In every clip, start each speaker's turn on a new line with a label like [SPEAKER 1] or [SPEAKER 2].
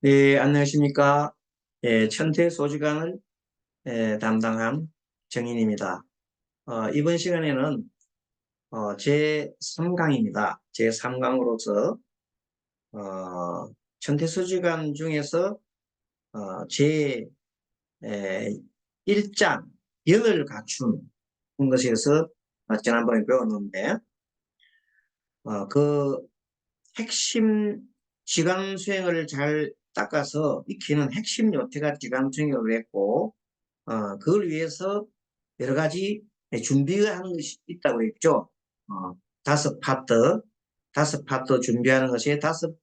[SPEAKER 1] 네, 안녕하십니까. 천태소지관을 담당한 정인입니다. 이번 시간에는 제3강입니다. 제3강으로서 천태소지관 중에서 제 1장 연을 갖춘 것에서 지난번에 배웠는데 그 핵심 지강 수행을 잘 닦아서 익히는 핵심 요태가 지강 수행을 했고, 그걸 위해서 여러 가지 준비하는 것이 있다고 했죠. 어, 다섯 파트, 다섯 파트 준비하는 것이 다섯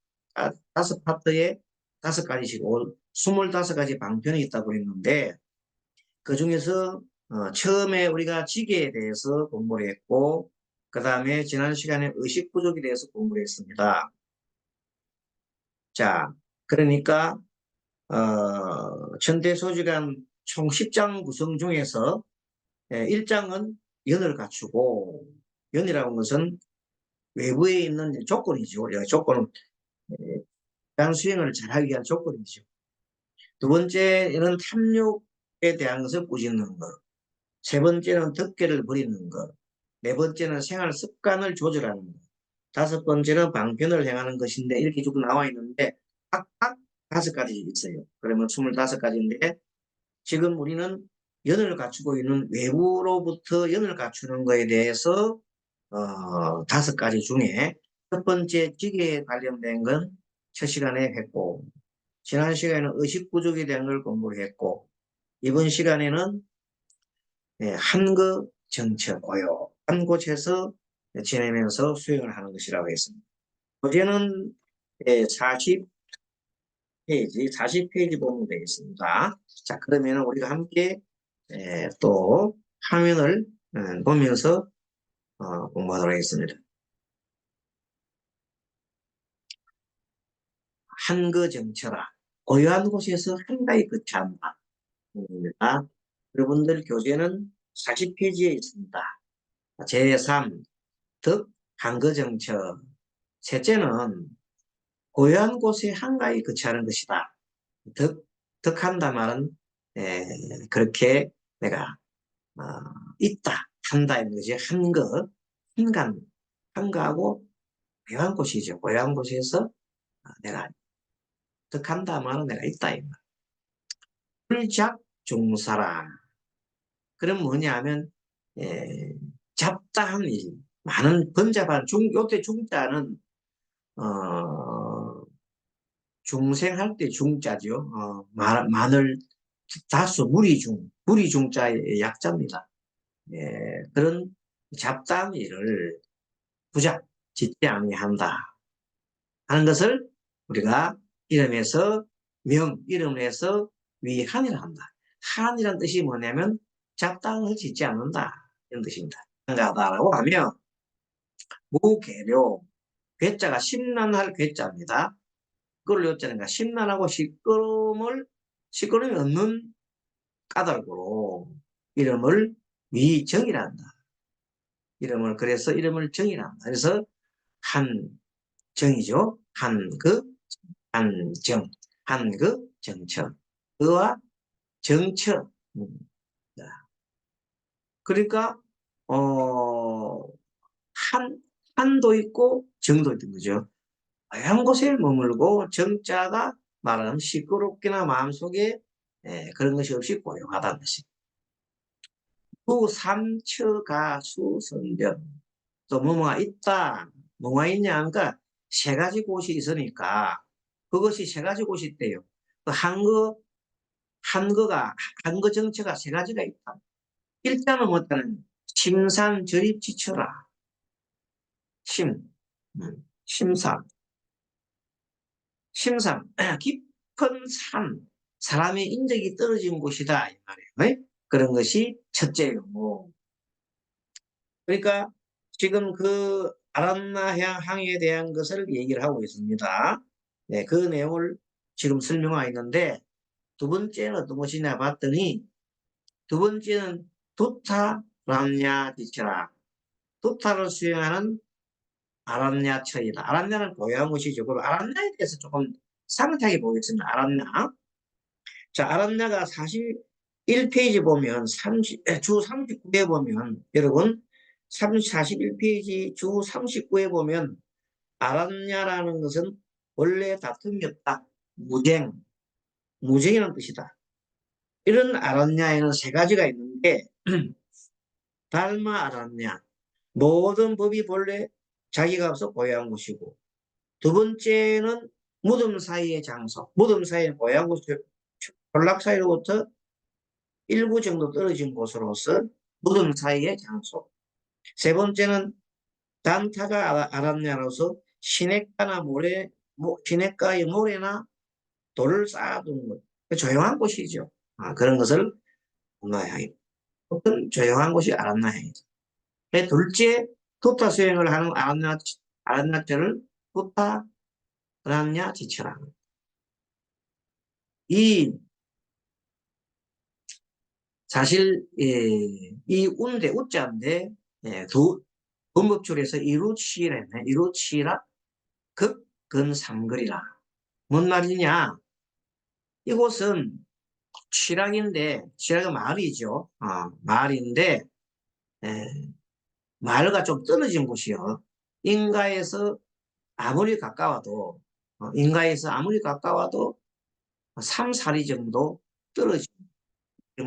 [SPEAKER 1] 파트에 다섯 가지씩고 25가지 방편이 있다고 했는데, 그 중에서 처음에 우리가 지계에 대해서 공부를 했고, 그 다음에 지난 시간에 의식 부족에 대해서 공부를 했습니다. 자, 그러니까 천대소지관 총 10장 구성 중에서 1장은 연을 갖추고, 연이라는 것은 외부에 있는 조건이죠. 조건은 장 수행을 잘하기 위한 조건이죠. 두 번째는 탐욕에 대한 것을 꾸짖는 것. 세 번째는 덕계를 버리는 것. 네 번째는 생활 습관을 조절하는 것. 다섯 번째는 방편을 행하는 것인데, 이렇게 쭉 나와 있는데 각각 다섯 가지 있어요. 그러면 25가지인데, 지금 우리는 연을 갖추고 있는 외부로부터 연을 갖추는 것에 대해서 다섯 가지 중에 첫 번째 지계에 관련된 건 첫 시간에 했고, 지난 시간에는 의식 부족에 대한 걸 공부를 했고, 이번 시간에는 한거 정처고요. 한 곳에서 지내면서 수행을 하는 것이라고 했습니다. 어제는 40페이지 보면 되겠습니다. 자, 그러면 우리가 함께 또 화면을 보면서 공부하도록 하겠습니다. 한거 정처라. 고요한 곳에서 한가히 거처한다. 여러분들 교재는 40페이지에 있습니다. 제3, 덕, 한거 정처. 셋째는 고요한 곳에 한가히 거처하는 것이다. 덕, 덕한다 말은 그렇게 내가 어, 있다, 한다 이런 것이 한거, 한간, 한가하고 고요한 곳이죠. 고요한 곳에서 내가 덕한다 말은 내가 있다 이 말. 불작 중사라. 그럼 뭐냐 하면 에, 잡다한 일, 많은 번잡한 요때 중자는 중생할 때 중자죠. 마늘 다수 무리 중자의 약자입니다. 그런 잡다한 일을 부작 짓지 아니한다 하는 것을 우리가 이름에서 이름을 해서 위한이라 한다. 한이란 뜻이 뭐냐면 잡다한 걸 짓지 않는다 이런 뜻입니다. 한가하다라고 하면 무계료, 괴자가 심란할 괴자입니다. 그걸 요자니까 심란하고 시끄러움이 없는 까닭으로 이름을 위정이라 한다. 그래서 이름을 정이라 한다. 그래서 한정이죠. 한정, 정처. 그와 정처. 그러니까, 한, 한도 있고 정도 있는 거죠. 다양한 곳에 머물고 정자가 말하는 시끄럽기나 마음속에 그런 것이 없이 고요하다는 것이. 삼처가 수성변. 또 뭐가 있다. 뭐가 있냐 하니까 세 가지 곳이 있으니까 그것이 세 가지 곳이 있대요. 그 한거 정체가 세 가지가 있다. 일단은 뭐냐면 심산 저립지처라. 심, 심산. 심산, 깊은 산, 사람의 인적이 떨어진 곳이다. 이 말이에요. 그런 것이 첫째요. 그러니까 지금 그 아란나향에 대한 것을 얘기를 하고 있습니다. 네, 그 내용을 지금 설명하고 있는데 두 번째는 어떤 것이냐 봤더니 두 번째는 도타람냐 디처라. 도타를 수행하는 아란냐처이다. 아란냐는 고요한 곳이죠. 그리고 아란냐에 대해서 조금 상세하게 보겠습니다. 아란나. 자, 아란나가 41페이지 보면, 주 39에 보면, 여러분, 41페이지 주 39에 보면, 아란냐라는 것은 원래 다툼이 없다. 무쟁이라는 뜻이다. 이런 아란냐에는 세 가지가 있는데, 달마 아란냐. 모든 법이 본래 자기가 없어 고유한 것이고, 두 번째는 무덤 사이의 장소. 무덤 사이에 고유한 곳, 전락 사이로부터 일부 정도 떨어진 곳으로서 무덤 사이의 장소. 세 번째는 단타가 아란냐로서 시냇가나 시냇가의 모래나 돌을 쌓아둔 것. 조용한 곳이죠. 그런 것을 아란나향이. 어떤 조용한 곳이 아란나향이죠. 둘째, 토타 수행을 하는 아란나철을 토타 아란냐 지처라. 이 사실 이 운대 우자인데 두 문법줄에서 이루치라 했네. 이루치라 극근삼거리라. 뭔 말이냐? 이곳은 취락인데 취락은 마을이죠. 마을인데 에, 마을과 좀 떨어진 곳이요. 인가에서 아무리 가까워도 인가에서 아무리 가까워도 3, 4리 정도 떨어진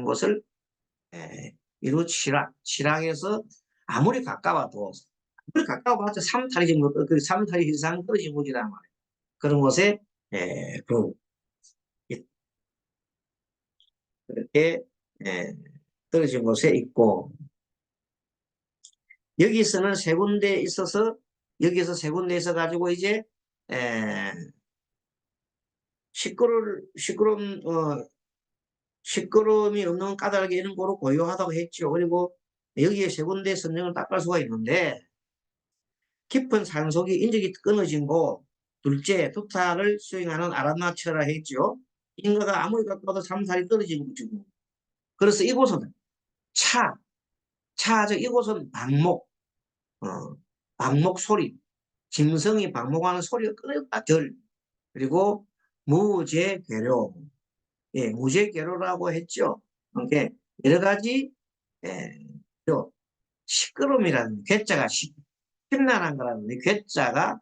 [SPEAKER 1] 곳을 이루치락에서 아무리 가까워봤자 3타리 정도, 그 3타리 이상 떨어진 곳이란 말이에요. 그런 곳에 그 그렇게 떨어진 곳에 있고, 여기서는 세 군데 있어서 여기서 세 군데 있어 가지고 이제 시끄러움이 없는 까닭에 이런 거로 고요하다고 했죠. 그리고 여기에 세 군데 선정을 닦을 수가 있는데, 깊은 산속이 인적이 끊어진 곳, 둘째 두타를 수행하는 아란나처라 했죠. 인가가 아무리 가까워도 삼살이 떨어진 곳이고, 그래서 이곳은 이곳은 방목 소리, 짐승이 방목하는 소리가 끊었다 절. 그리고 무제괴로, 무제괴로라고 했죠. 이렇게 여러 가지 또 시끄러움이라는 괴짜가 심란한 거라는 괴짜가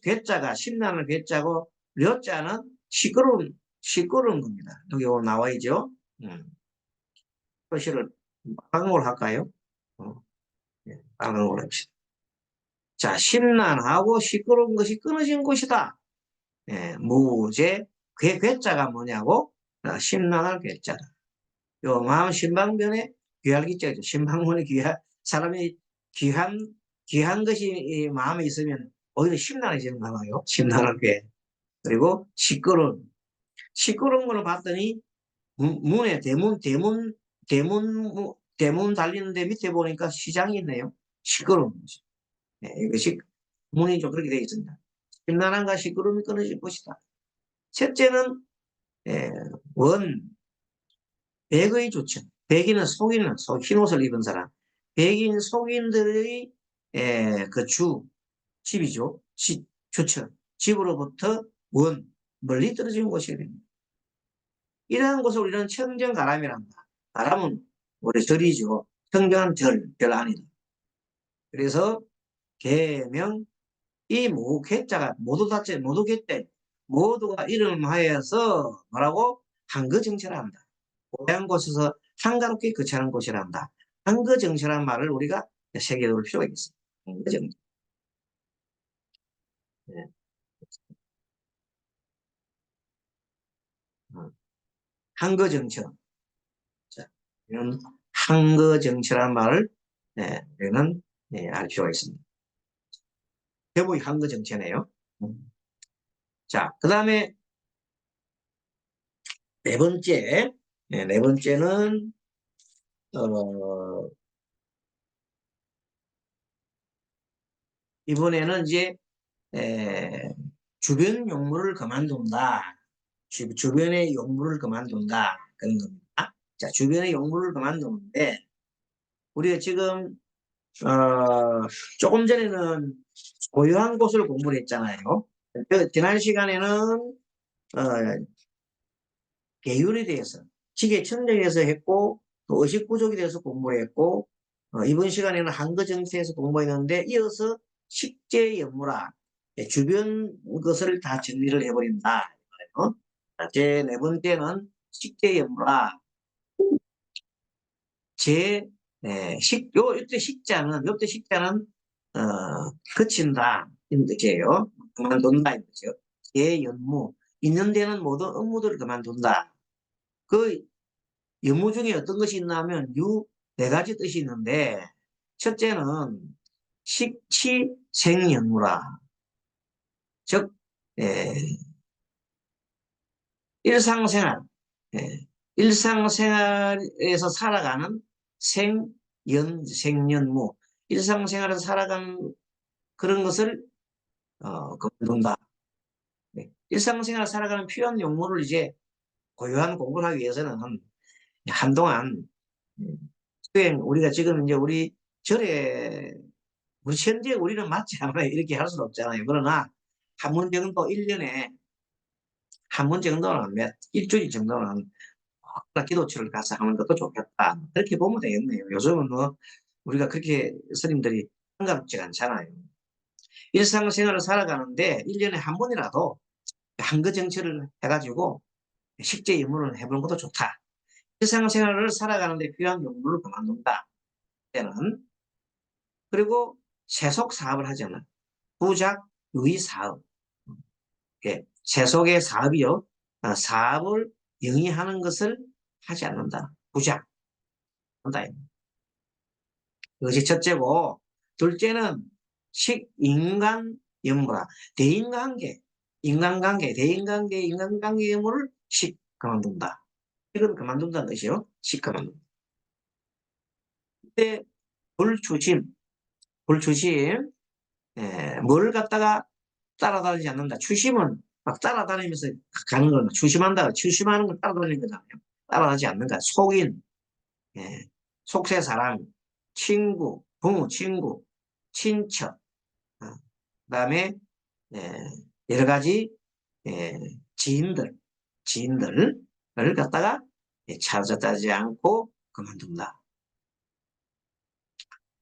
[SPEAKER 1] 괴짜가 심란한 괴짜고 려자는 시끄러운 겁니다. 여기 오늘 나와 있죠. 표시를 빨간 걸 할까요? 빨간 걸 합시다. 자, 심란하고 시끄러운 것이 끊어진 것이다. 괴짜가 뭐냐고? 심란할 괴짜다. 요 마음 신방변에 귀할 기자죠. 신방문에 사람이 귀한 것이 마음에 있으면 오히려 심란해지는가 봐요. 심란하게. 그리고 시끄러운 거를 봤더니 문에 대문 달리는데 밑에 보니까 시장이 있네요. 시끄러운 거죠. 이것이 문이 좀 그렇게 되어 있습니다. 심란함과 시끄러움이 끊어질 것이다. 셋째는 백의 조천. 백인은 흰 옷을 입은 사람. 백인 속인들의 집이죠. 조천. 집으로부터 멀리 떨어진 곳이 됩니다. 이러한 곳을 우리는 청정가람이라 합니다. 가람은 우리 절이죠. 청정한 절 아니다. 그래서 계명 이 괴짜가 모두 괴짜 모두가 이름하여서 뭐라고 한거정체한다. 고향 곳에서 한가롭게 거처하는 곳이란다. 한거정체란 말을 우리가 새겨둘 필요가 있습니다. 한거정체. 네. 한거정체. 자, 이런 한거정체란 말을 우리는 알 필요가 있습니다. 대부분 한거정체네요. 자, 그 다음에 네 번째는 이번에는 이제 주변 용무를 그만둔다. 주변의 용무를 그만둔다. 그런 겁니다. 자, 주변의 용무를 그만두는데 우리가 지금 조금 전에는 고요한 곳을 공부를 했잖아요. 지난 시간에는 어, 계율에 대해서, 지계 천정에 대해서 했고, 또 의식 부족에 대해서 공부를 했고, 이번 시간에는 한거 정치에서 공부했는데, 이어서 식재 연무라, 주변 것을 다 정리를 해버린다. 어? 제 네 번째는 식재 연무라, 요때 식자는, 어, 그친다. 이런 뜻이에요. 그만둔다. 이런 뜻이요. 제 연무. 있는 데는 모든 업무들을 그만둔다. 그 연무 중에 어떤 것이 있나 하면 네 가지 뜻이 있는데, 첫째는 식치생연무라. 즉, 에, 일상생활, 일상생활에서 살아가는 생연무. 일상생활에서 살아가는 그런 것을 그만둔다. 네. 일상생활 살아가는 필요한 용무를 이제 고유한 공부를 하기 위해서는 한동안 우리가 지금 이제 우리 절에 우리 현재 우리는 맞지 않아요. 이렇게 할 수는 없잖아요. 그러나 한 번 정도 1년에 한 번 정도는 일주일 정도는 기도처를 가서 하는 것도 좋겠다. 그렇게 보면 되겠네요. 요즘은 뭐 우리가 그렇게 스님들이 한갑지가 않잖아요. 일상생활을 살아가는데 1년에 한 번이라도 한거 정치를 해가지고 식재 업무를 해보는 것도 좋다. 일상생활을 살아가는데 필요한 용무를 그만둔다. 때는 그리고 세속 사업을 하잖아. 부작 유의 사업. 예, 세속의 사업이요. 사업을 영위하는 것을 하지 않는다. 부작. 한다. 그것이 첫째고, 둘째는 식인간 연무라. 대인관계, 인간관계 연무를 식 그만둔다. 이건 그만둔다는 뜻이요. 식 그만둔다. 근데 불추심, 불추심, 뭘 갖다가 따라다니지 않는다. 추심은 막 따라다니면서 가는 거는 추심한다. 추심하는 걸 따라다니는 거잖아요. 따라가지 않는가. 속인, 예, 속세사랑, 친구, 부모, 친구, 친척, 어, 그다음에 여러 가지 예, 지인들, 지인들을 갖다가 찾아다지 않고 그만둔다.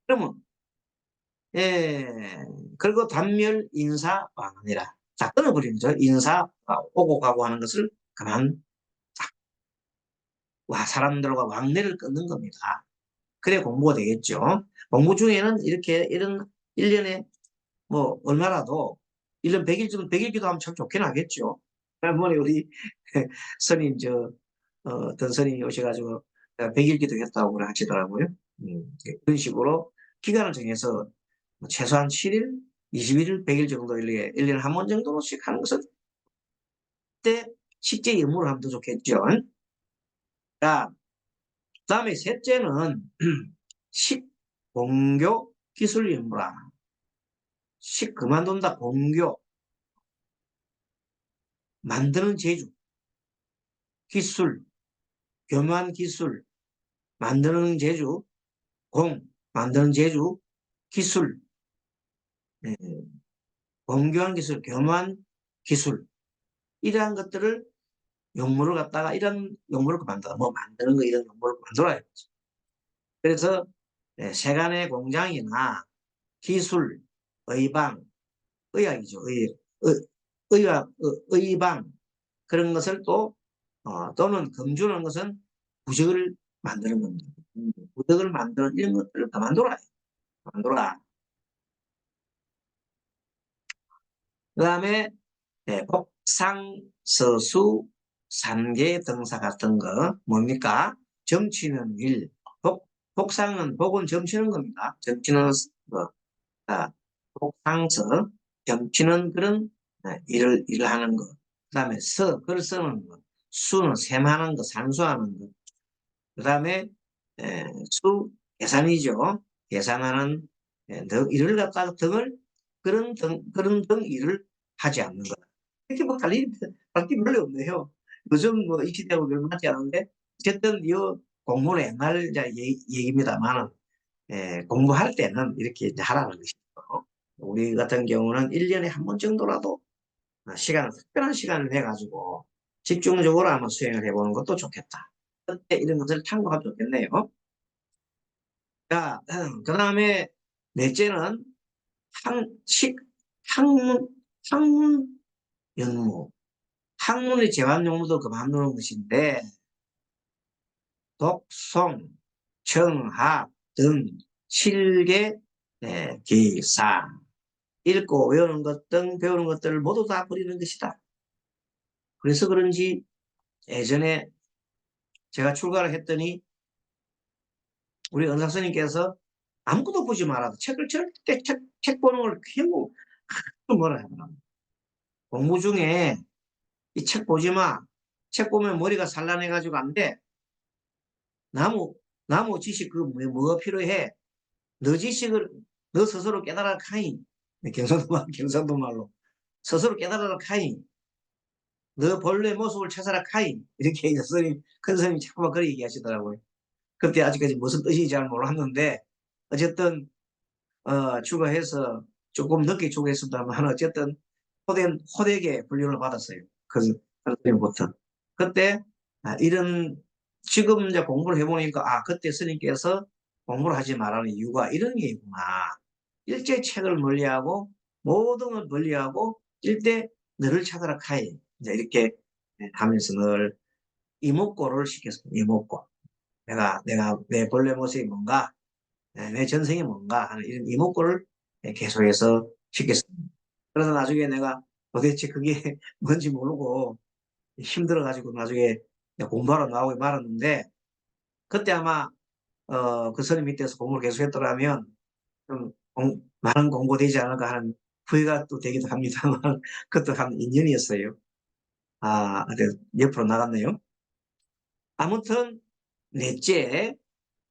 [SPEAKER 1] 그러면 그리고 단멸 인사 왕이라. 자, 끊어버리는 거죠. 인사 오고 가고 하는 것을 그만 와 사람들과 왕래를 끊는 겁니다. 그래 공부가 되겠죠. 공부 중에는 이렇게 이런 1년에 뭐 얼마라도 1년 100일 정도 100일 기도하면 참 좋긴 하겠죠. 할머니 우리 스님 어떤 스님이 오셔가지고 100일 기도했다고 하시더라고요. 그런 식으로 기간을 정해서 뭐 최소한 7일, 21일, 100일 정도 1년에 한 번 정도씩 하는 것은 그때 식재 의무를 하면 더 좋겠죠. 자, 그다음에 셋째는 식공교 기술 임무라. 식 그만둔다 공교 만드는 재주 기술 교묘한 기술 만드는 재주 공 만드는 재주 기술 예, 공교한 기술 교묘한 기술 이러한 것들을 용무를 갖다가 이런 용무를 만들어 뭐 만드는 거 이런 용무를 만들어야 죠 그래서 세간의 공장이나 기술 의방 의학이죠 의학 의방 그런 것을 또 또는 금주는 것은 부적을 만드는 겁니다. 부적을 만드는 이런 것들을 그만둬라. 그만둬라. 그 다음에 복상, 서수, 산계 등사 같은 거 뭡니까? 점치는 일. 복상은 복은 점치는 겁니다. 점치는 뭐, 아, 복상서, 점치는 그런 일을 하는 거. 그 다음에 글을 쓰는 거. 수는 셈하는 거, 산수하는 거. 그 다음에 계산이죠. 계산하는 일을 갖다가 그런 등 일을 하지 않는 거다. 이렇게 뭐 달리 별로 없네요. 요즘 뭐 이 시대하고 별로 맞지 않은데 어쨌든 이 공부는 옛날 얘기입니다만 공부할 때는 이렇게 이제 하라는 것이죠. 우리 같은 경우는 1년에 한 번 정도라도 특별한 시간을 내가지고 집중적으로 한번 수행을 해보는 것도 좋겠다. 그때 이런 것을 참고하면 좋겠네요. 자, 그 다음에 넷째는 학문, 학문 연무. 학문의 제한 용무도 그만두는 것인데, 독송, 청학 등 실계, 기상, 읽고 외우는 것 등 배우는 것들을 모두 다 버리는 것이다. 그래서 그런지 예전에 제가 출가를 했더니 우리 은사 스님께서 아무것도 보지 말아도 책을 절대 책 보는 걸 너무 뭐라 하더라. 공부 중에 이 책 보지 마. 책 보면 머리가 산란해가지고 안 돼. 나무, 나무 지식 뭐가 필요해? 너 지식을, 너 스스로 깨달아 카이. 경상도 말로. 스스로 깨달아라 카이. 너 본래 모습을 찾아라 카이. 이렇게 이제 큰 스님이 자꾸만 그렇게 얘기하시더라고요. 그때 아직까지 무슨 뜻인지 잘 몰랐는데, 어쨌든, 출가해서 조금 늦게 출가했습니다만, 어쨌든, 호되게 훈련을 받았어요. 그 선생님부터. 그때, 지금 이제 공부를 해보니까, 그때 스님께서 공부를 하지 말라는 이유가 이런 게 있구나. 일제 책을 멀리하고, 모든 걸 멀리하고, 일대 너를 찾아라 카이. 이제 이렇게 하면서 늘 이목고를 시켰습니다. 이목고. 내가 내 본래 모습이 뭔가, 내 전생이 뭔가 하는 이런 이목구를 계속해서 시켰습니다. 그래서 나중에 내가 도대체 그게 뭔지 모르고 힘들어가지고 나중에 공부하러 나오고 말았는데, 그때 아마 그 선임 밑에서 공부를 계속했더라면 좀 많은 공부 되지 않을까 하는 후회가 또 되기도 합니다만 그것도 한 인연이었어요. 근데 옆으로 나갔네요. 아무튼 넷째,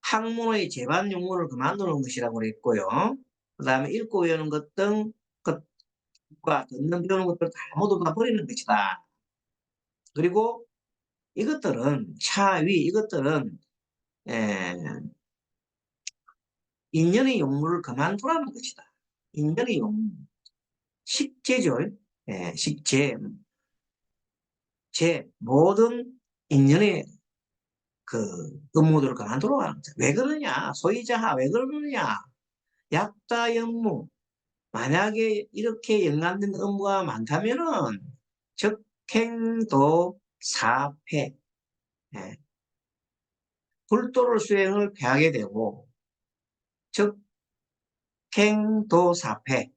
[SPEAKER 1] 학문의 제반 용어를 그만두는 것이라고 그랬고요. 그 다음에 읽고 외우는 것 등 것과 듣는 배우는 것들 다 모두 다 버리는 것이다. 그리고 이것들은 차위 이것들은 에, 인연의 용무를 그만두라는 것이다. 인연의 용무. 식재죠. 식재. 모든 인연의 업무들을 그만두라고 하는 거죠. 왜 그러냐? 소이자하 왜 그러느냐? 약다연무. 만약에 이렇게 연관된 업무가 많다면은 적행도 사패, 불도를 수행을 패하게 되고 적행도 사패,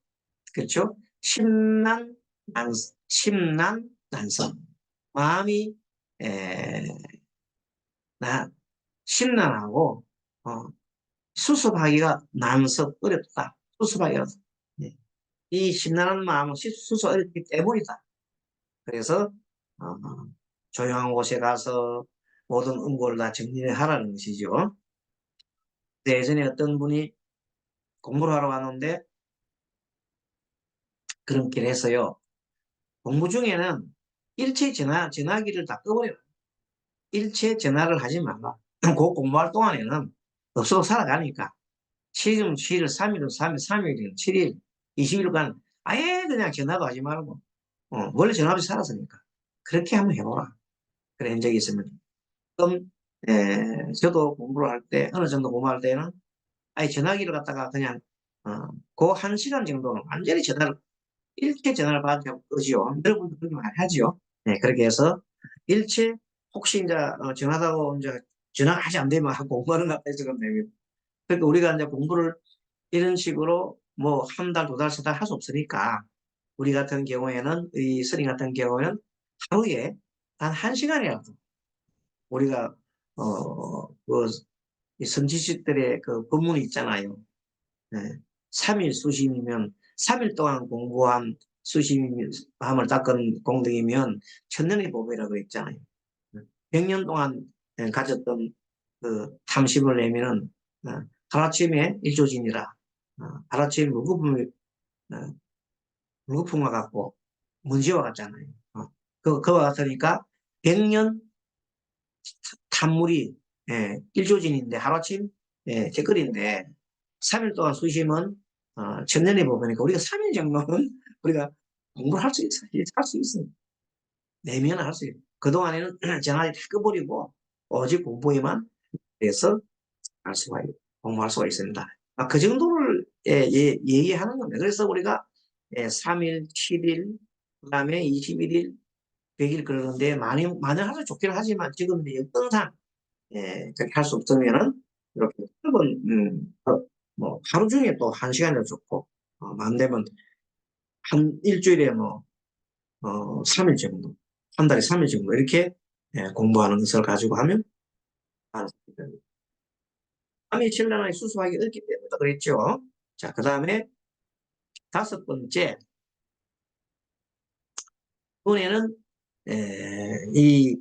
[SPEAKER 1] 그렇죠? 심난 난성. 마음이 에, 심란하고 수습하기가 난석 어렵다. 수습하기가 예. 이 심란한 마음은 수습 어렵기 때문이다. 그래서 어, 조용한 곳에 가서 모든 음고를 다 정리를 하라는 것이죠. 예전에 어떤 분이 공부를 하러 왔는데 그런 길 했어요. 공부 중에는 일체 전화기를 다 꺼버려라. 일체 전화를 하지 말라. 그 공부할 동안에는 없어도 살아가니까. 지금 7일, 3일, 3일, 3일, 7일, 20일간 아예 그냥 전화도 하지 말고 원래 전화 없이 살았으니까. 그렇게 한번 해보라. 그래 한 적이 있습니다. 그럼 저도 공부를 할 때, 어느 정도 공부할 때는 아예 전화기를 갖다가 그냥 그 1시간 정도는 완전히 일체 전화를 받으면 끄지요. 여러분도 그렇게 많이 하죠. 네, 그렇게 해서 일체 혹시 이제 전화하고 이제 전화가 아직 안 되면 공부하는 것 같아서 그런데 그러니까 우리가 이제 공부를 이런 식으로 뭐 한 달, 두 달, 세 달 할 수 없으니까 우리 같은 경우에는 이 스님 같은 경우는 하루에 단 1시간이라도 우리가 그 선지식들의 그 법문이 있잖아요. 네. 3일 수심이면 3일 동안 공부한 수심함을 닦은 공덕이면 천년의 법이라고 했잖아요. 100년 동안 가졌던 그 탐심을 내면은 하루아침에 일조진이라 하루아침에 무거품과 같고 문제와 같잖아요. 그와 같으니까 100년 탐물이 일조진인데 하루아침 댓글인데 3일 동안 수심은 천년의 법이니까 우리가 3일 정도는 우리가 공부를 할 수 있어요. 할 수 있어요. 내면 할 수 있어요. 그동안에는 전화를 다 꺼버리고 오직 공부에만 해서 할 수가 공부할 수가 있습니다. 그 정도를 얘기하는 겁니다. 그래서 우리가 3일, 7일, 그 다음에 21일, 100일 그러는데 많이 하면 좋긴 하지만 지금 여건상 그렇게 할 수 없으면은 이렇게 뭐 하루 중에 또 1시간이라도 좋고 만 되면 한 일주일에 뭐 3일 정도, 한 달에 3일 정도 이렇게 공부하는 것을 가지고 하면 많습니다. 암이 진단하기 수수하기 어렵기 때문에 그랬죠. 자, 그 다음에 5번째, 이번에는 이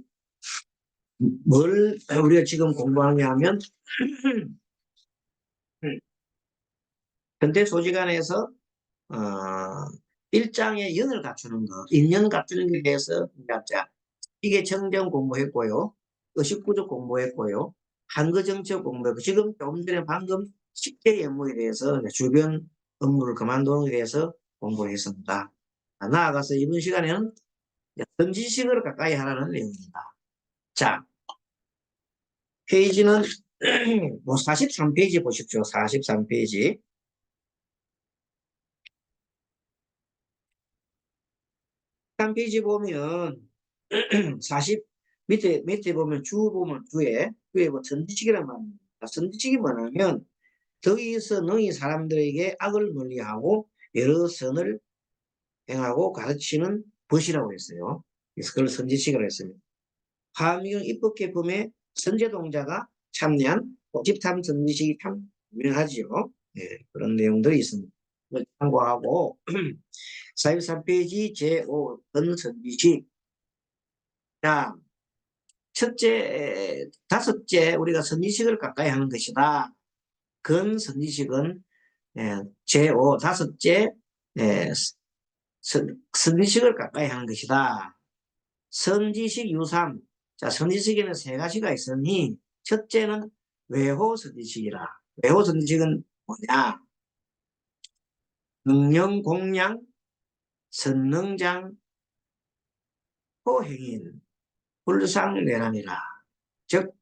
[SPEAKER 1] 뭘 우리가 지금 공부하냐 하면 현대 소지관에서 어, 일장의 연을 갖추는 거, 인연 갖추는 것에 대해서 자, 이게 정정 공부했고요. 의식구조 공부했고요. 한거 정책 공부했고 지금 조금 전에 방금 식대 업무에 대해서 주변 업무를 그만두는 데 대해서 공부를 했습니다. 나아가서 이번 시간에는 선지식을 가까이 하라는 내용입니다. 자, 페이지는 뭐 43페이지 보십시오. 43페이지. 3페이지 보면 40 밑에 보면 주 보면 주에 뭐 선지식이란 말입니다. 선지식이 뭐냐면 더위에서 능히 사람들에게 악을 멀리하고 여러 선을 행하고 가르치는 벗이라고 했어요. 그래서 그걸 선지식이라고 했습니다. 화엄경 입법개품의 선제동자가 참여한 집탐 선지식이 참 유명하지요. 네, 그런 내용들이 있습니다. 참고하고 43페이지 제5 건선지식. 자, 첫째, 다섯째 우리가 선지식을 가까이 하는 것이다. 건선지식은 제5 다섯째 선지식을 가까이 하는 것이다. 선지식 유삼. 자, 선지식에는 세 가지가 있으니 첫째는 외호 선지식이라. 외호 선지식은 뭐냐? 능령 공양 선능장 호행인 불상내란이라. 즉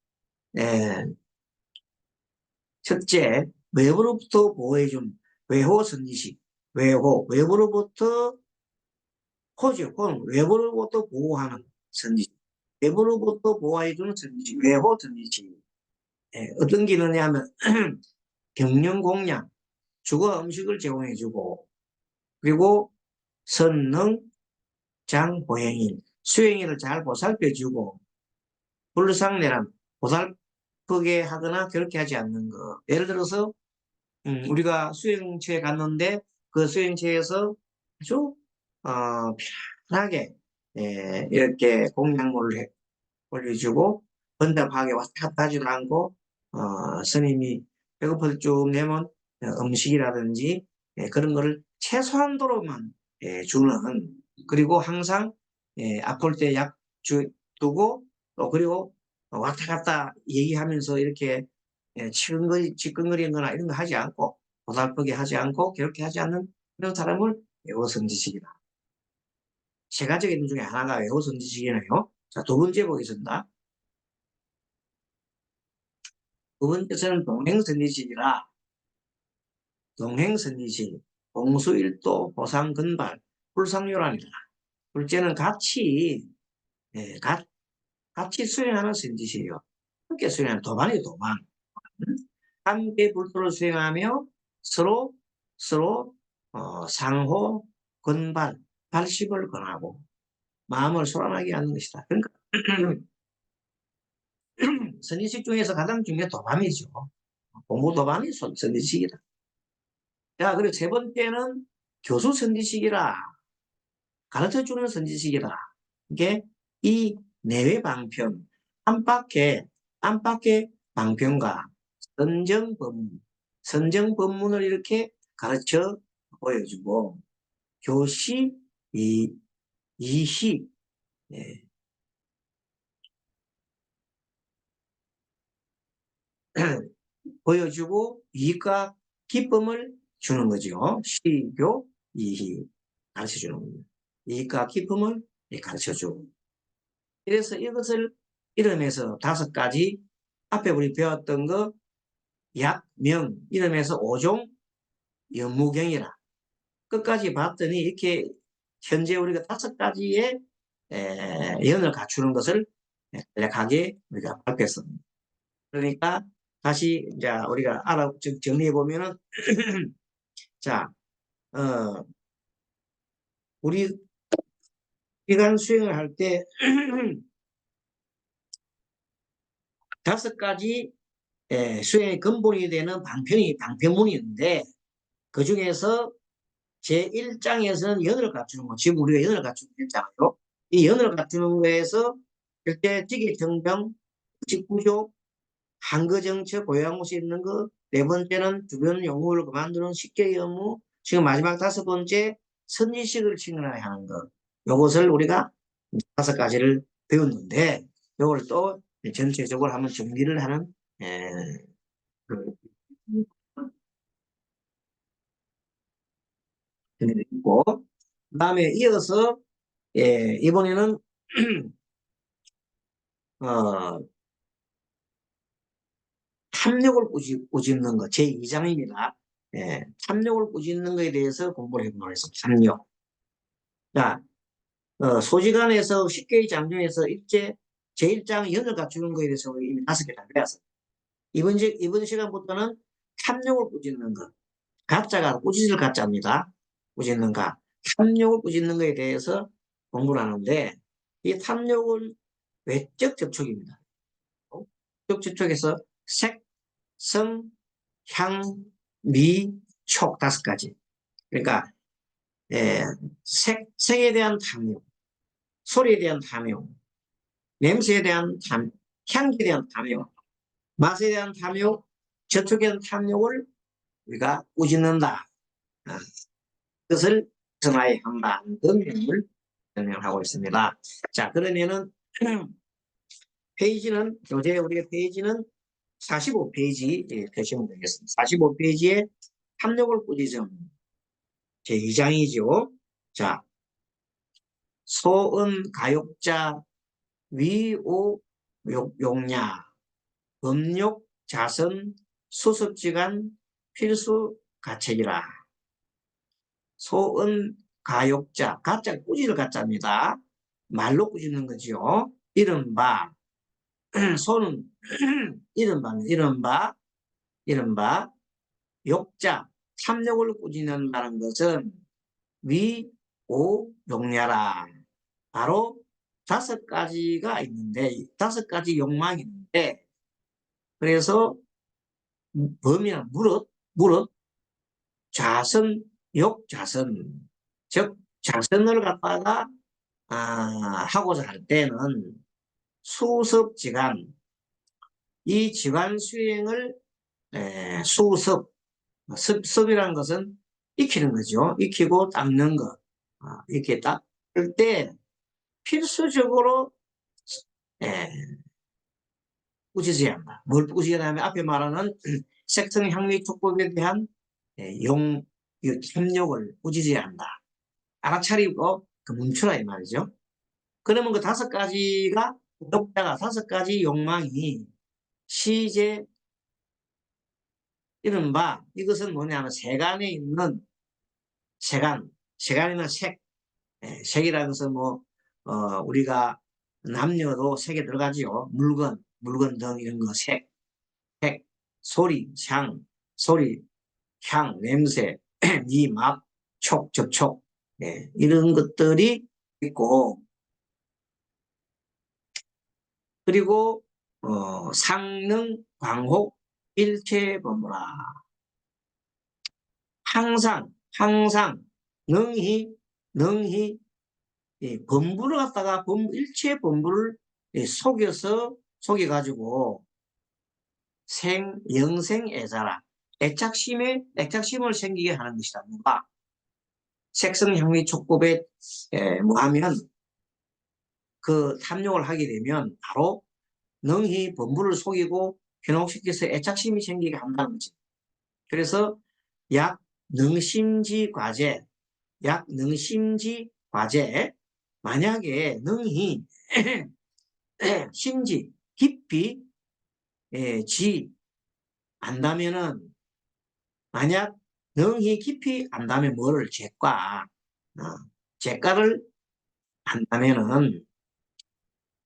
[SPEAKER 1] 첫째, 외부로부터 보호해준 외호 선지식. 외부로부터 호죠. 호는 외부로부터 보호하는 선지식. 외부로부터 보호해주는 선지식. 외호 선지식. 어떤 기능이냐면 경영 공양, 주거 음식을 제공해주고 그리고 선능 장보행인, 수행인을 잘 보살펴주고 불상내란, 보살프게 하거나 그렇게 하지 않는 거. 예를 들어서 우리가 수행체에 갔는데 그 수행체에서 아주 편하게 이렇게 공양물을 올려주고 번잡하게 왔다 갔다 하지도 않고 스님이 배고플 쭉 내면 음식이라든지 그런 거를 최소한도로만 주는, 그리고 항상 아플 때 약 두고 또 그리고 왔다 갔다 얘기하면서 이렇게 지끈거리는 거나 이런 거 하지 않고 보살프게 하지 않고 그렇게 하지 않는 그런 사람을 외호선지식이다. 세 가지가 있는 중에 하나가 외호선지식이네요. 자, 두 번째 보겠습니다. 두 번째는 동행선지식이라. 동행선지식, 공수일도, 보상근발, 불상요란이다. 둘째는 같이 수행하는 선지식이요. 함께 수행하는 도반이 도반. 함께 불도를 수행하며 서로 상호 건반 발식을 권하고 마음을 소란하게 하는 것이다. 그러니까 선지식 중에서 가장 중요한 도반이죠. 공부 도반이 선지식이다. 자, 그리고 세 번째는 교수 선지식이라, 가르쳐주는 선지식이라. 이게 이 내외 방편, 안팎의 방편과 선정 법문을 이렇게 가르쳐 보여주고, 교시, 이시, 예, 보여주고, 이익과 기쁨을 주는 거죠. 시교, 이희, 가르쳐 주는 겁니다. 이익과 기쁨을 가르쳐주고. 그래서 이것을 이름에서 5가지, 앞에 우리 배웠던 거 약, 명, 이름에서 5종 연무경이라. 끝까지 봤더니 이렇게 현재 우리가 5가지의 연을 갖추는 것을 간략하게 우리가 밝혔습니다. 그러니까 다시 이제 우리가 정리해 보면은 자, 우리 기간 수행을 할 때 5가지 수행의 근본이 되는 방편문이 있는데 그 중에서 제1장에서는 연을 갖추는 거, 지금 우리가 연을 갖추는 1장이요. 이 연을 갖추는 거에서 일대 직위정병, 직구조, 한거정처, 고양무시 있는 거, 4번째는 주변 용무를 그만두는 식계 의무, 지금 마지막 5번째 선지식을 칭언하여 하는 것. 요것을 우리가 5가지를 배웠는데 요걸 또 전체적으로 한번 정리를 하는 그 있고, 그 다음에 이어서 이번에는 탐욕을 꾸짖는 것 제2장입니다. 탐욕을 꾸짖는 것에 대해서 공부를 해보도록 하겠습니다. 탐욕. 자, 소지간에서 10개의 장 중에서 제1장 연을 갖추는 것에 대해서 우리 이미 5개 다 배웠어요. 이번 시간부터는 탐욕을 꾸짖는 것. 가짜가 꾸짖을 가짜입니다. 꾸짖는 가. 탐욕을 꾸짖는 것에 대해서 공부를 하는데 이 탐욕은 외적 접촉입니다. 외적 접촉에서 색, 성, 향, 미, 촉 5가지. 그러니까 색에 대한 탐욕, 소리에 대한 탐욕, 냄새에 대한 탐욕, 향기에 대한 탐욕, 맛에 대한 탐욕, 접촉에 대한 탐욕을 우리가 꾸짖는다. 그것을 전화의 한반 음명을 설명하고 있습니다. 자, 그러면은 페이지는 교재 우리가 페이지는 45페이지 펴시면 되겠습니다. 45페이지에 탐욕을 꾸짖음 제2장이죠. 자, 소은 가욕자 위오 용야 음욕 자선 수습지간 필수 가책이라. 소은 가욕자 가짜 꾸짖을 가짜입니다. 말로 꾸짖는 거죠. 이른바 소는 이른바 욕자 탐욕을 꾸짖는다는 것은 위오용야라. 바로 5가지가 있는데 5가지 욕망이 있는데 그래서 범이나 무릇 자선 욕자선 즉 자선을 갖다가 하고자 할 때는 수습지간 이 지간 수행을 습이라는 것은 익히는 거죠. 익히고 닦는 것. 이렇게 닦을 때 필수적으로 꾸짖어야 한다. 뭘 꾸짖어야 하면 앞에 말하는 색성 향미 촉법에 대한 탐욕을 꾸짖어야 한다. 알아차리고 멈추라 이 말이죠. 그러면 그 5가지가 독자가 5가지 욕망이 시제 이른바 이것은 뭐냐면 세간에 있는 세간에는 색이라는 것은 우리가 남녀도 색에 들어가지요. 물건 등 이런 거 색, 소리, 향, 냄새, 미, 맛, 촉, 접촉 이런 것들이 있고 그리고 상능, 광혹, 일체범무라. 항상 능히 범부를 갖다가 일체 범부를 속여가지고 영생애자라 애착심을 생기게 하는 것이다. 뭐가 색성향미 촉법에 뭐하면 그 탐욕을 하게 되면 바로 능히 범부를 속이고 현혹시켜서 애착심이 생기게 한다는 거지. 그래서 약 능심지 과제, 약 능심지 과제. 만약에 능히 심지 깊이 지 안다면은, 만약 능히 깊이 안다면 뭐를 제과, 어, 제과를 안다면은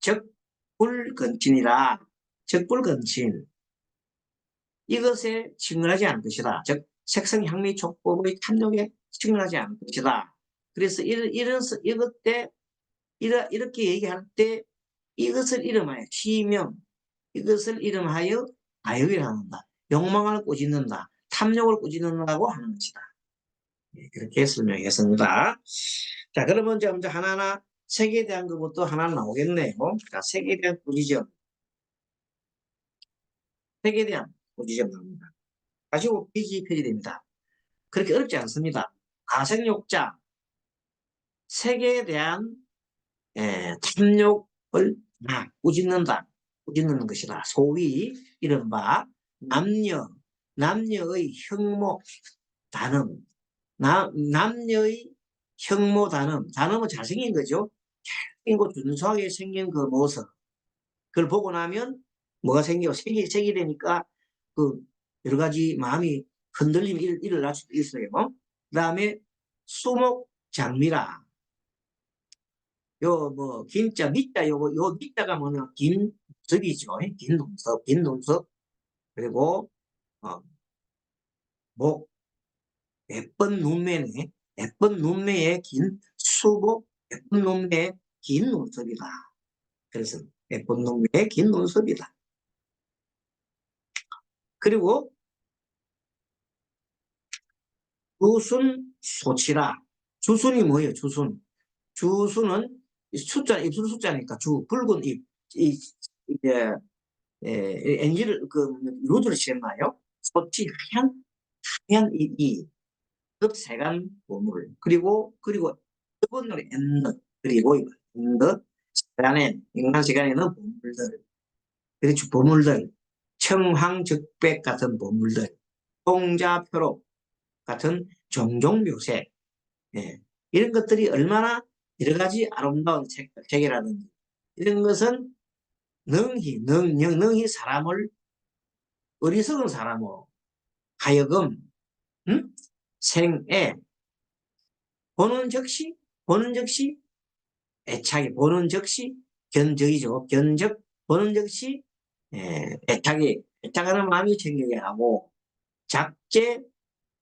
[SPEAKER 1] 적불근친이라. 적불근친, 이것에 직면하지 않을 것이다. 즉 색성향미 촉법의 탐욕에 직면하지 않을 것이다. 그래서 이것 때 이렇게 얘기할 때 이것을 이름하여 시명, 이것을 이름하여 아역이라 한다. 욕망을 꾸짖는다. 탐욕을 꾸짖는다고 하는 것이다. 그렇게 설명했습니다. 자, 그러면 이제 하나하나 색에 대한 것부터 하나 나오겠네요. 자, 색에 대한 꾸짖음. 색에 대한 꾸짖음 나옵니다. 가지고 비기 표시됩니다. 그렇게 어렵지 않습니다. 가색욕자, 색에 대한 탐욕을 꾸짖는 것이다. 소위 이른바 남녀의 형모 단음, 남녀의 형모 단음은 잘생긴 거죠. 잘생기고 준수하게 생긴 그 모습, 그걸 보고 나면 뭐가 생겨? 색이 되니까 그 여러 가지 마음이 흔들림이 일어날 수도 있어요. 그 다음에 수목장미라. 요 뭐 긴자 밑자 요 밑자가 뭐냐, 긴섭이죠. 긴 눈썹. 그리고 목, 예쁜 눈매네. 예쁜 눈매의 긴 수목, 예쁜 눈매의 긴 눈썹이다. 그래서 예쁜 눈매의 긴 눈썹이다. 그리고 주순 소치라. 주순이 뭐예요? 주순은 입술 숫자니까 붉은 입, 이제 엔지를 루드를 씌웠나요? 소치 하얀 이 흡세간 보물. 그리고 일본어로 엔더. 그리고 엔더 시간에, 인간 시간에는 보물들. 그리고 보물들, 청황적백 같은 보물들, 홍자표록 같은 종종 묘세. 이런 것들이 얼마나 여러 가지 아름다운 색이라든지 이런 것은 능히 사람을, 어리석은 사람으로 하여금 생애 보는 즉시 애착이, 보는 즉시 견적이죠. 보는 즉시 애착하는 마음이 생기게 하고, 작제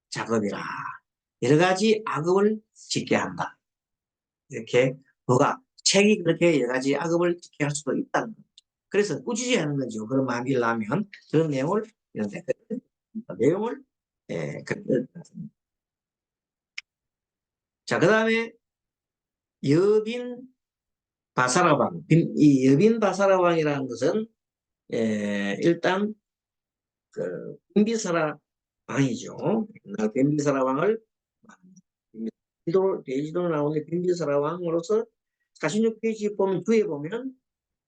[SPEAKER 1] 작업이라 여러 가지 악업을 짓게 한다. 이렇게 책이 그렇게 여러 가지 악업을 짓게 할 수도 있다는 거죠. 그래서 꾸짖어야 하는 거죠. 그런 마음이 나면 그런 내용을 이런데 내용을 자, 그 다음에 여빈 바사라방. 이 여빈 바사라방이라는 것은 일단 그 빈비사라 왕이죠. 옛날 빈비사라 왕을 대지도 나오는 빈비사라 왕으로서 46페이지 보면 뒤에 보면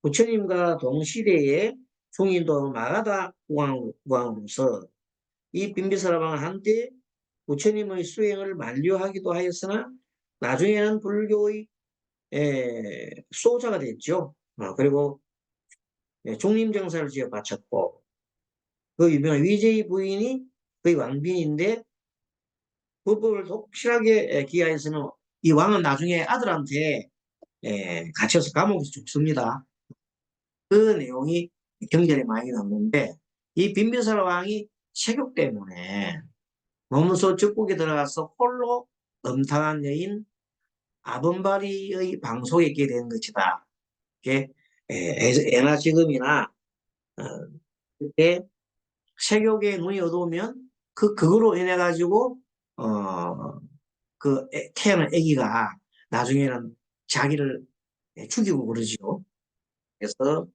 [SPEAKER 1] 부처님과 동시대에 중인도 마가다 왕으로서 이 빈비사라 왕은 한때 부처님의 수행을 만료하기도 하였으나 나중에는 불교의 수호자가 됐죠. 그리고 중림정사를 지어 바쳤고, 그 유명한 위제의 부인이 거의 왕비인데 불법을 독실하게 기하해서는 이 왕은 나중에 아들한테 갇혀서 감옥에서 죽습니다. 그 내용이 경전에 많이 나오는데, 이 빈비사라 왕이 세욕 때문에 몸소 적국에 들어가서 홀로 음탕한 여인 아범바리의 방속에 있게 된 것이다. 이게 애나 지금이나 그때 세욕에 눈이 어두우면 그거로 인해 가지고 태어난 아기가 나중에는 자기를 죽이고 그러죠. 그래서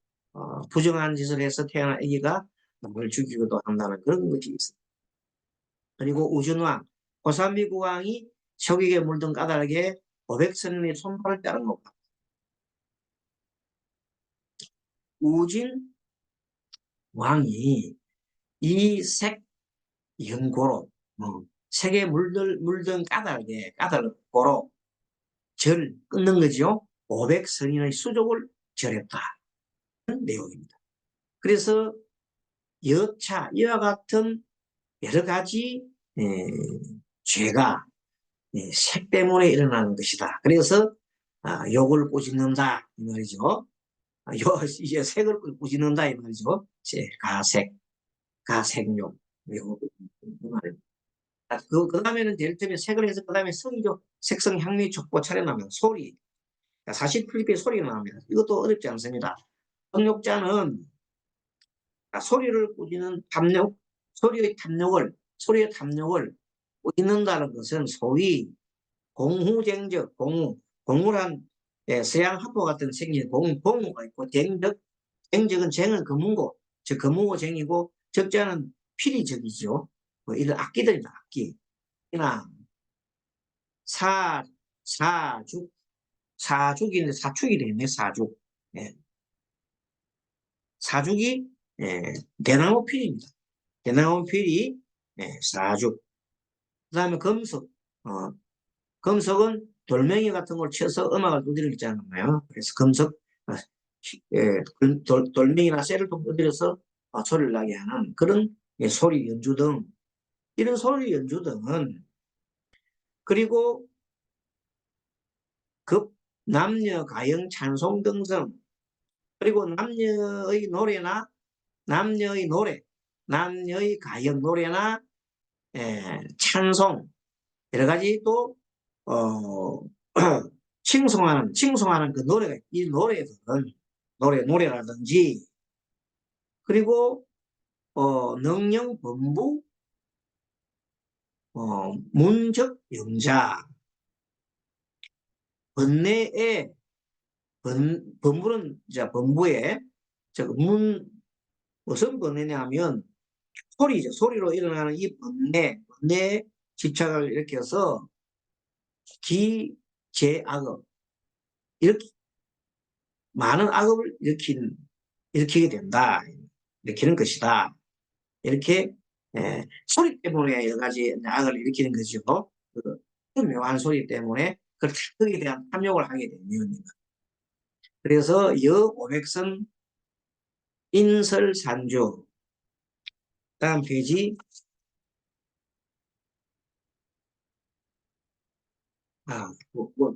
[SPEAKER 1] 부정한 짓을 해서 태어난 아기가 남을 죽이기도 한다는 그런 것이 있습니다. 그리고 우준왕, 고산비 국왕이 석유에 물든 까닭에 500선의 손발을 자른 겁니다. 우진 왕이 이 연고로 색에 물든 까닭에, 까닭을 고로 절 끊는 거죠. 500선인의 수족을 절했다. 는 내용입니다. 그래서 여차 이와 같은 여러 가지 죄가 색 때문에 일어나는 것이다. 그래서 욕을 꾸짖는다 이 말이죠. 이제 색을 꾸짖는다 이 말이죠. 가색욕. 그 다음에는 제일 처음에 색을 해서 그 다음에 성이죠. 색성, 향미, 촉보, 차례나면 소리. 사실 필리핀 소리가 나옵니다. 이것도 어렵지 않습니다. 성욕자는 소리를 꾸짖는 탐욕, 소리의 탐욕을 꾸짖는다는 것은 소위 공후쟁적, 공후란 서양 합보 같은 생긴 공후가 있고, 쟁적은 쟁은 금문고, 즉 금문고쟁이고, 적자는 필이적이죠. 뭐 이런 악기들입니다. 악기. 이나 사죽인데 사축이 되네. 사죽. 예. 사죽이 대나무 필입니다. 대나무 필이 사죽. 그 다음에 금속. 금속은 돌멩이 같은 걸 쳐서 음악을 두드리잖아요. 그래서 금속, 돌멩이나 쇠를 두드려서 소리를 나게 하는 그런 소리 연주 등, 이런 소리 연주 등은, 그리고 급, 남녀, 가영, 찬송 등등, 그리고 남녀의 가영 노래나 찬송, 여러 가지 또 칭송하는 그 노래가, 이 노래라든지, 그리고 능령 범부, 문적 영자, 번뇌의 범부는 이제 범부에 무슨 번뇌냐 하면 소리죠. 소리로 일어나는 이 번뇌 집착을 일으켜서 기재악업, 이렇게 많은 악업을 일으키게 된다. 일으키는 것이다. 이렇게 소리 때문에 여러 가지 악을 일으키는 거죠. 그 묘한 소리 때문에 거기에 대한 탐욕을 하게 되면, 그래서 여500선 인설산주, 다음 페이지,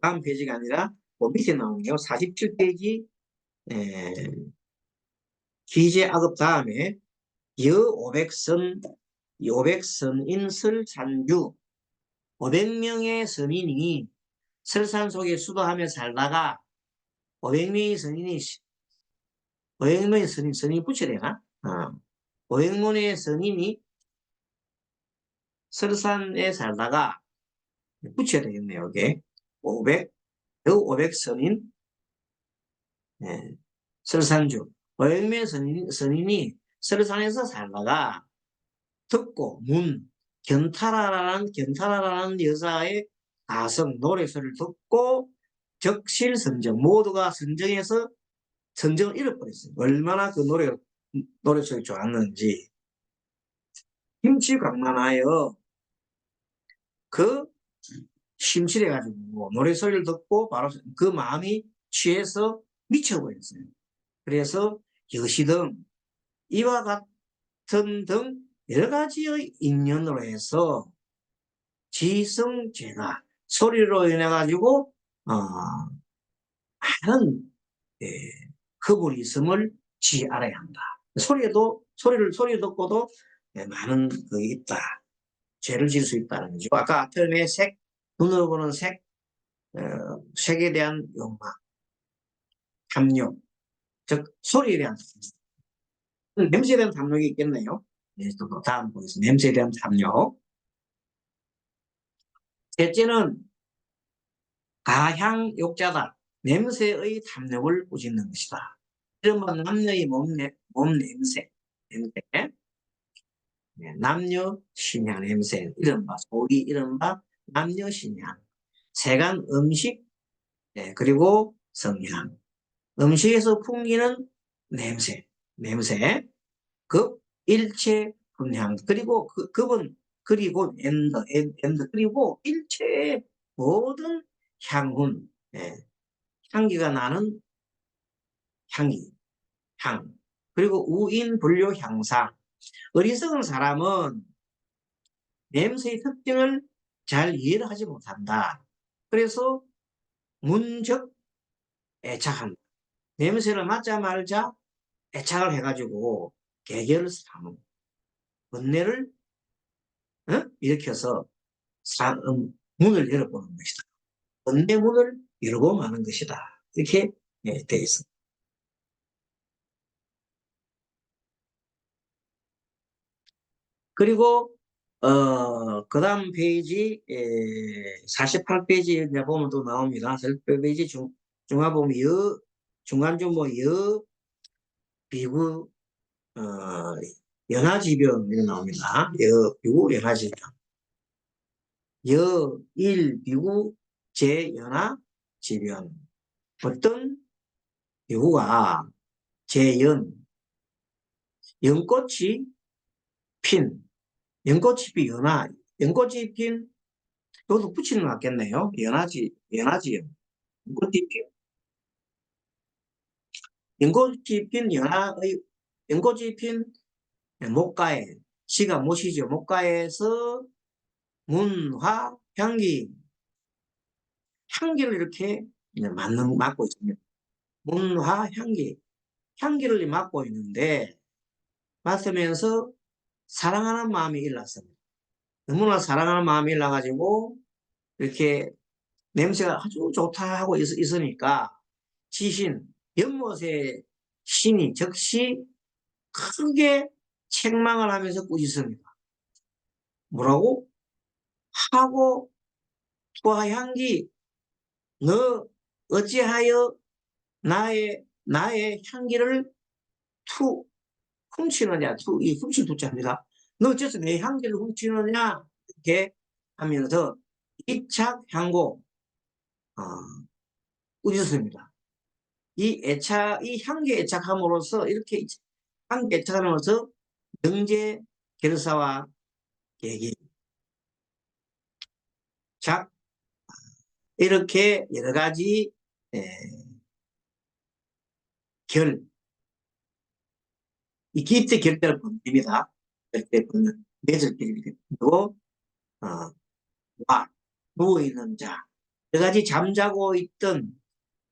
[SPEAKER 1] 다음 페이지가 아니라 밑에 나오네요. 47페이지 기재악업 다음에 여500선 인설산주, 500명의 선인이 설산 속에 수도하며 살다가 500명의 선인이 붙여야 되나? 500명의 선인이 설산에 살다가 붙여야 되겠네요. 여기 500선인 설산주, 500명의 선인이 설산에서 살다가 듣고 견타라라는 여자의 가성 노래소리를 듣고 적실선정, 모두가 선정을 잃어버렸어요. 얼마나 그 노래소리 좋았는지. 김치광만하여 그 심실해가지고 노래소리를 듣고 바로 그 마음이 취해서 미쳐버렸어요. 그래서 여시등 이와 같은 등 여러 가지의 인연으로 해서 지성죄가 소리로 인해 가지고 많은 허물이 있음을 알아야 한다. 소리 듣고도 많은 그 있다. 죄를 지을 수 있다는 거죠. 아까 처음에 눈으로 보는 색에 대한 욕망, 탐욕, 즉 소리에 대한 탐욕. 냄새에 대한 탐욕이 있겠네요. 또 다음 보겠습니다. 냄새에 대한 탐욕. 셋째는 가향욕자다. 냄새의 탐욕을 꾸짖는 것이다. 이른바 남녀의 몸 냄새. 남녀 신향 냄새. 이른바 남녀 신향. 세간 음식, 그리고 성향. 음식에서 풍기는 냄새. 급, 일체, 분향. 그리고 그리고 엔더. 그리고 일체의 모든 향hun, 예, 향기가 나는 향기, 향. 그리고 우인 분류 향상. 어리석은 사람은 냄새의 특징을 잘 이해를 하지 못한다. 그래서 문적 애착한다. 냄새를 맡자마자 애착을 해가지고 개결을 삼는 번뇌를 일으켜서 문을 열어보는 것이다. 번뇌 문을 열고 마는 것이다. 이렇게 되어 있습니다. 그리고 그 다음 페이지 48페이지에 보면 또 나옵니다. 48페이지 중간 보면 중간중 비구 어, 연하지병 이렇게 나옵니다. 비구 연하지병 일비구 제연하지병 어떤 비구가 연꽃이 핀 연꽃이 핀 연꽃이 핀 여기도 붙이는 것 같겠네요. 연하지요. 연꽃이 핀 연꽃이 핀 연꽃이 핀 목가에 시가 못이죠. 목가에서 문화 향기를 이렇게 맡고 있습니다. 문화 향기를 맡고 있는데 맡으면서 사랑하는 마음이 일났습니다. 너무나 사랑하는 마음이 일나가지고 이렇게 냄새가 아주 좋다 하고 있으니까 연못의 신이 즉시 크게 책망을 하면서 꾸짖습니다. 뭐라고? 하고 투하향기 너 어찌하여 나의 향기를 훔치느냐 이 훔칠 두자입니다. 너 어째서 내 향기를 훔치느냐 이렇게 하면서 입착향고 꾸짖습니다. 이 향기에 애착함으로써 이렇게 향기에 애착함으로써 영재 결사와 계기 자 이렇게 여러 가지 이 기입대 결대를 번집니다. 결대 번는 매절길이 되고 와 누워있는 자 여러 가지 잠자고 있던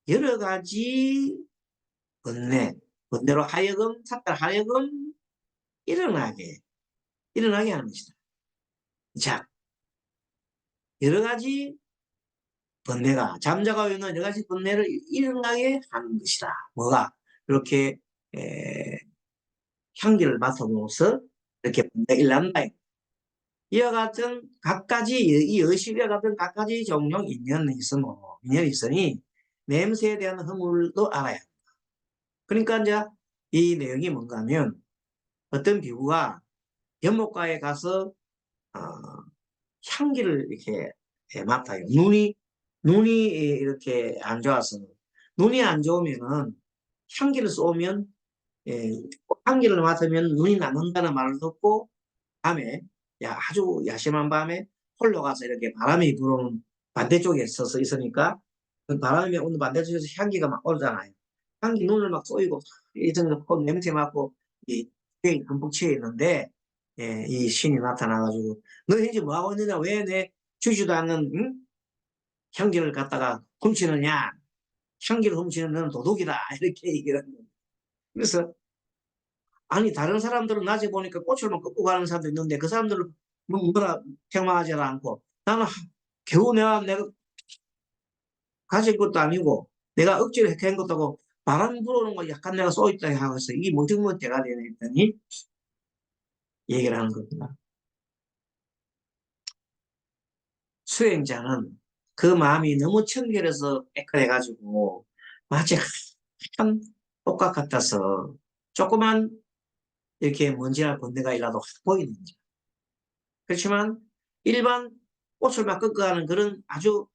[SPEAKER 1] 여러 가지 번뇌로 하여금 삭달 하여금 일어나게 하는 것이다. 자 여러 가지 번뇌가 잠자고 있는 여러 가지 번뇌를 일어나게 하는 것이다. 뭐가 그렇게 향기를 맡아놓아서 이렇게 번뇌가 일어난다. 이와 같은 이 의식과 같은 각가지 종종 인연이 있으니 냄새에 대한 허물도 알아야 합니다. 그러니까 이제 이 내용이 뭔가 하면 어떤 비구가 연못가에 가서 향기를 이렇게 맡아요. 눈이 이렇게 안 좋아서 눈이 안 좋으면은 향기를 쏘면 향기를 맡으면 눈이 낫는다는 말을 듣고 밤에 아주 야심한 밤에 홀로 가서 이렇게 바람이 불어오는 반대쪽에 서서 있으니까 그 바람이 오는 반대쪽에서 향기가 막 오잖아요. 향기 눈을 막 쏘이고 이정도 냄새 맡고 이 sve이 흠뻑 취해 있는데 이 신이 나타나가지고 너 현재 뭐 하고 있느냐 왜 내 주지도 않는 향기를 갖다가 훔치느냐 향기를 훔치는 너는 도둑이다 이렇게 얘기를 합니다. 그래서 아니 다른 사람들은 낮에 보니까 꽃을만 꺾고 가는 사람도 있는데 그 사람들은 뭐라 책망하지 않고 나는 겨우 내가 가진 것도 아니고 내가 억지로 한 것도 하고 바람 불어오는 거 약간 내가 쏘있다 하고서 이게 멍청멍청가 되네 했더니 얘기를 하는 겁니다. 수행자는 그 마음이 너무 청결해서 애컬해가지고 마치 한 똑같 같아서 조그만 이렇게 먼지나 번데가 일라도 확 보이는 거죠. 그렇지만 일반 꽃을 막 꺾어가는 그런 아주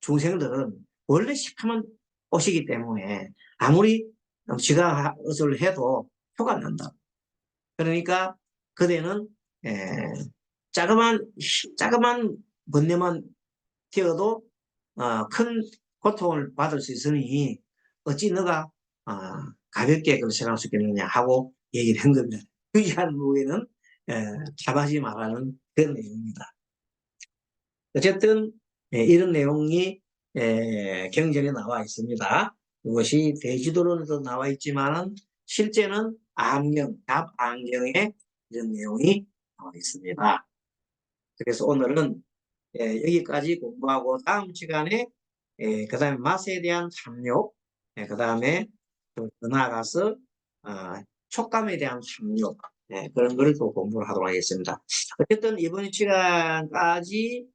[SPEAKER 1] 중생들은 원래 시커먼 꽃이기 때문에 아무리 지가 옷을 해도 표가 안 난다. 그러니까 그대는 자그만 번뇌만 튀어도 큰 고통을 받을 수 있으니 어찌 너가 가볍게 그걸 생각할 수 있겠느냐 하고 얘기를 한 겁니다. 유지하는 후에는 참하지 말라는 그런 내용입니다. 어쨌든 이런 내용이 경전에 나와 있습니다. 이것이 대지도론에도 나와 있지만은 실제는 답안경에 이런 내용이 나와 있습니다. 그래서 오늘은 여기까지 공부하고 다음 시간에 그 다음에 맛에 대한 탐욕, 그 다음에 더 나아가서 촉감에 대한 탐욕, 그런 거를 또 공부를 하도록 하겠습니다. 어쨌든 이번 시간까지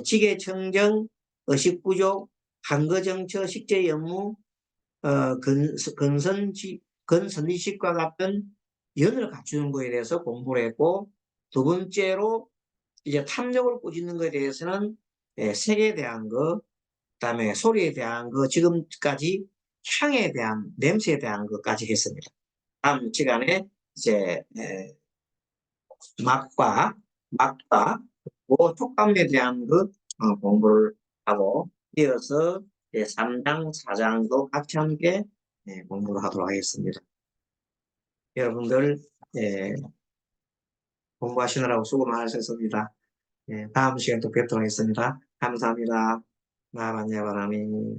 [SPEAKER 1] 지게청정, 의식부족, 한거정처, 식재연무, 근선지식과 같은 연을 갖추는 것에 대해서 공부를 했고, 두 번째로 이제 탐욕을 꾸짖는 것에 대해서는 색에 대한 거, 그다음에 소리에 대한 거, 지금까지 향에 대한 냄새에 대한 것까지 했습니다. 다음 시간에 이제 맛과 그리고 촉감에 대한 것 공부를 하고 이어서 3장, 4장도 같이 함께 공부를 하도록 하겠습니다. 여러분들 공부하시느라고 수고 많으셨습니다. 다음 시간에 또 뵙도록 하겠습니다. 감사합니다. 나라냐 바람이